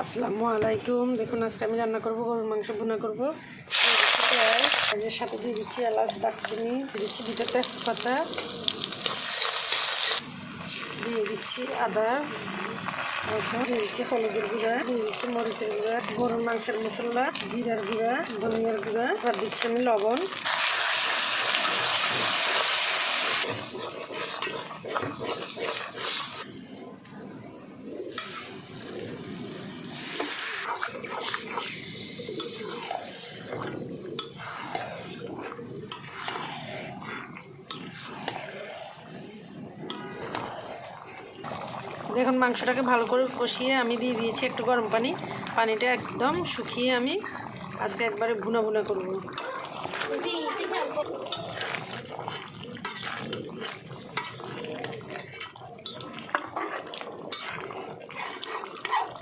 আসসালামু আলাইকুম। দেখুন আজকে আমি রান্না করব গরুর মাংস ভুনা করব। এর সাথে দিয়ে দিচ্ছি এলাচ, দারচিনি, দিচ্ছি দুটো তেজপাতা, দিয়ে দিচ্ছি আদা, দিয়ে দিচ্ছি হলুদের গুঁড়া, দিয়ে দিচ্ছি মরিচের গুঁড়া, গরুর মাংসের মশলা, জিরার গুঁড়া, ধনিয়ার গুঁড়া, আর দিচ্ছি আমি লবণ। দেখুন মাংসটাকে ভালো করে কষিয়ে আমি দিয়ে দিয়েছি একটু গরম পানি। পানিটা একদম শুকিয়ে আমি আজকে একবারে ভুনা ভুনা করব।